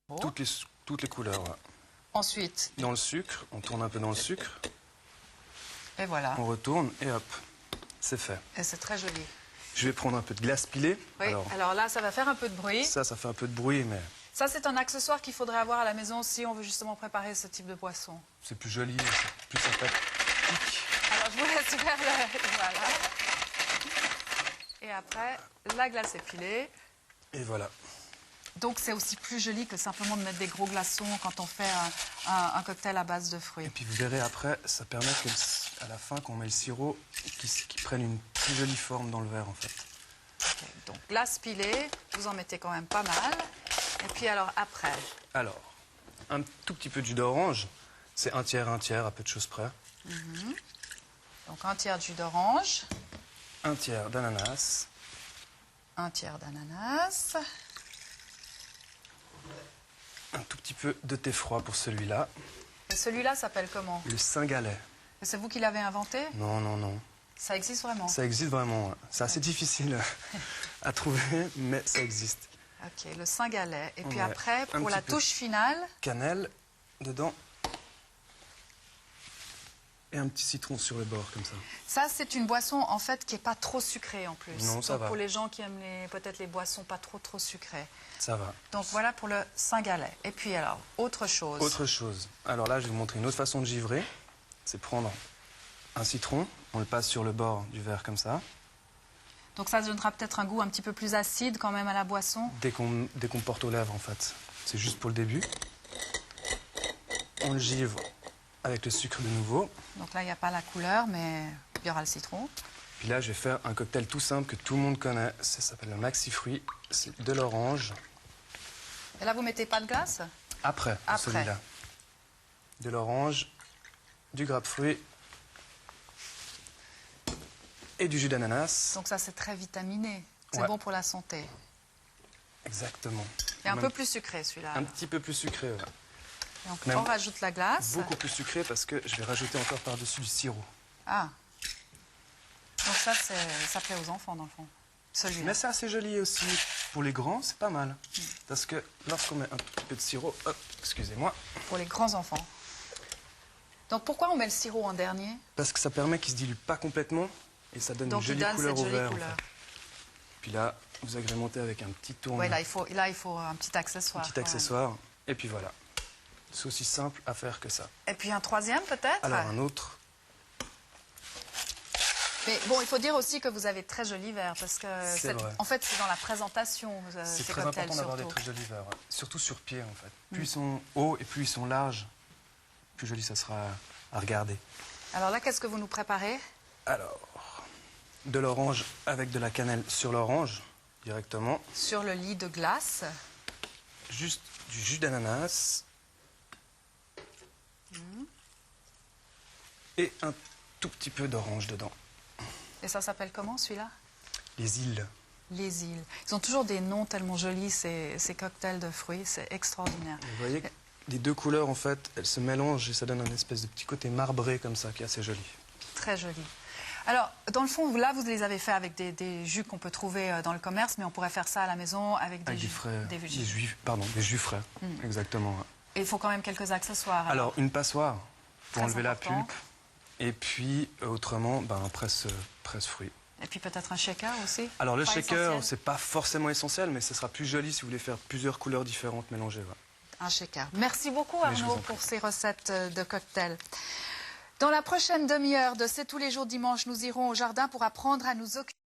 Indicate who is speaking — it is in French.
Speaker 1: Oh.
Speaker 2: Toutes les couleurs. Ouais.
Speaker 1: Ensuite,
Speaker 2: Dans le sucre, on tourne un peu dans le sucre,
Speaker 1: et voilà.
Speaker 2: on retourne et hop, c'est fait.
Speaker 1: Et c'est très joli.
Speaker 2: Je vais prendre un peu de glace pilée.
Speaker 1: Oui, alors là, ça va faire un peu de bruit.
Speaker 2: Ça fait un peu de bruit, mais
Speaker 1: Ça, c'est un accessoire qu'il faudrait avoir à la maison si on veut justement préparer ce type de boisson.
Speaker 2: c'est plus joli, c'est plus sympathique.
Speaker 1: Alors, je vous laisse faire le... Voilà. Et après, la glace épilée.
Speaker 2: Et voilà.
Speaker 1: Donc, c'est aussi plus joli que simplement de mettre des gros glaçons quand on fait un cocktail à base de fruits.
Speaker 2: Et puis vous verrez après, ça permet qu'à la fin, quand on met le sirop, qu'il prenne une plus jolie forme dans le verre en fait.
Speaker 1: Okay, donc, glace pilée, vous en mettez quand même pas mal. Et puis alors, après?
Speaker 2: Alors, un tout petit peu de jus d'orange. C'est un tiers, à peu de choses près.
Speaker 1: Donc, un tiers de jus d'orange.
Speaker 2: Un tiers d'ananas.
Speaker 1: Un tiers d'ananas.
Speaker 2: Un tout petit peu de thé froid pour celui-là.
Speaker 1: Et celui-là s'appelle comment?
Speaker 2: Le Saint-Galais.
Speaker 1: Et c'est vous qui l'avez inventé?
Speaker 2: Non, non, non.
Speaker 1: Ça existe vraiment?
Speaker 2: Ça existe vraiment. C'est assez difficile à trouver, mais ça existe.
Speaker 1: Ok, le Saint-Galais. Et puis
Speaker 2: Ouais,
Speaker 1: après, pour la
Speaker 2: petit peu.
Speaker 1: touche finale,
Speaker 2: Cannelle dedans. Et un petit citron sur le bord, comme ça.
Speaker 1: ça c'est une boisson en fait qui n'est pas trop sucrée en plus.
Speaker 2: Non, ça
Speaker 1: Donc
Speaker 2: va.
Speaker 1: pour les gens qui aiment peut-être les boissons pas trop sucrées.
Speaker 2: Ça va.
Speaker 1: Donc voilà pour le Saint-Galais. Et puis alors, autre chose.
Speaker 2: Autre chose. Alors là, je vais vous montrer une autre façon de givrer. C'est prendre un citron, on le passe sur le bord du verre comme ça.
Speaker 1: Donc ça donnera peut-être un goût un petit peu plus acide quand même à la boisson.
Speaker 2: Dès qu'on porte aux lèvres, en fait. C'est juste pour le début. On le givre avec le sucre de nouveau.
Speaker 1: Donc là, il n'y a pas la couleur, mais il y aura le citron.
Speaker 2: Puis là, je vais faire un cocktail tout simple que tout le monde connaît. Ça s'appelle le maxi fruit. C'est de l'orange.
Speaker 1: Et là, vous mettez pas de glace?
Speaker 2: Après, pour celui-là. De l'orange, du grapefruit et du jus d'ananas.
Speaker 1: Donc ça, c'est très vitaminé. C'est
Speaker 2: Ouais.
Speaker 1: bon pour la santé.
Speaker 2: Exactement.
Speaker 1: Et un peu plus sucré, celui-là.
Speaker 2: Un petit peu plus sucré, ouais.
Speaker 1: Donc
Speaker 2: Même
Speaker 1: on rajoute la glace.
Speaker 2: Beaucoup plus sucré parce que je vais rajouter encore par-dessus du sirop.
Speaker 1: Ah. Donc ça, ça plaît aux enfants, dans le fond. Celui-là.
Speaker 2: Mais c'est assez joli aussi. Pour les grands, c'est pas mal. Parce que lorsqu'on met un tout petit peu de sirop... Hop, excusez-moi.
Speaker 1: Pour les grands enfants. Donc pourquoi on met le sirop en dernier?
Speaker 2: Parce que ça permet qu'il ne se dilue pas complètement et ça donne
Speaker 1: Donc
Speaker 2: une jolie
Speaker 1: il donne
Speaker 2: couleur
Speaker 1: cette
Speaker 2: au
Speaker 1: jolie
Speaker 2: verre.
Speaker 1: couleur.
Speaker 2: En fait. Puis là, vous agrémentez avec un petit tourne.
Speaker 1: Ouais, là, il faut un petit accessoire.
Speaker 2: Un petit accessoire. Et puis voilà. C'est aussi simple à faire que ça.
Speaker 1: Et puis un troisième, peut-être?
Speaker 2: Alors un autre.
Speaker 1: Mais bon, il faut dire aussi que vous avez très joli verre, parce que
Speaker 2: C'est vrai.
Speaker 1: en fait, c'est dans la présentation.
Speaker 2: C'est
Speaker 1: ces
Speaker 2: très
Speaker 1: cocktails,
Speaker 2: important d'avoir des
Speaker 1: surtout.
Speaker 2: très jolis verres. Ouais. Surtout sur pied, en fait. Plus ils sont hauts et plus ils sont larges, plus joli ça sera à regarder.
Speaker 1: Alors là, qu'est-ce que vous nous préparez?
Speaker 2: Alors, de l'orange avec de la cannelle sur l'orange, directement.
Speaker 1: Sur le lit de glace.
Speaker 2: Juste du jus d'ananas. Et un tout petit peu d'orange dedans.
Speaker 1: Et ça s'appelle comment, celui-là?
Speaker 2: Les îles.
Speaker 1: Les îles. Ils ont toujours des noms tellement jolis, ces cocktails de fruits. C'est extraordinaire.
Speaker 2: Vous voyez que les deux couleurs, en fait, elles se mélangent et ça donne un espèce de petit côté marbré comme ça, qui est assez joli.
Speaker 1: Très joli. Alors, dans le fond, là, vous les avez fait avec des jus qu'on peut trouver dans le commerce, mais on pourrait faire ça à la maison avec des
Speaker 2: Avec
Speaker 1: jus.
Speaker 2: des frais,
Speaker 1: des
Speaker 2: des jus frais, exactement. Ouais.
Speaker 1: Et il faut quand même quelques accessoires.
Speaker 2: Alors, une passoire pour
Speaker 1: Très
Speaker 2: enlever
Speaker 1: important.
Speaker 2: la pulpe. Et puis, autrement, un presse-fruits.
Speaker 1: Et puis peut-être un shaker aussi.
Speaker 2: Alors, le
Speaker 1: Pas
Speaker 2: shaker,
Speaker 1: essentiel.
Speaker 2: c'est pas forcément essentiel, mais ce sera plus joli si vous voulez faire plusieurs couleurs différentes mélangées. Ouais.
Speaker 1: Un shaker. Merci beaucoup
Speaker 2: Mais je vous
Speaker 1: Arnaud
Speaker 2: en prie.
Speaker 1: pour ces recettes de cocktails. Dans la prochaine demi-heure de C'est tous les jours dimanche, nous irons au jardin pour apprendre à nous occuper.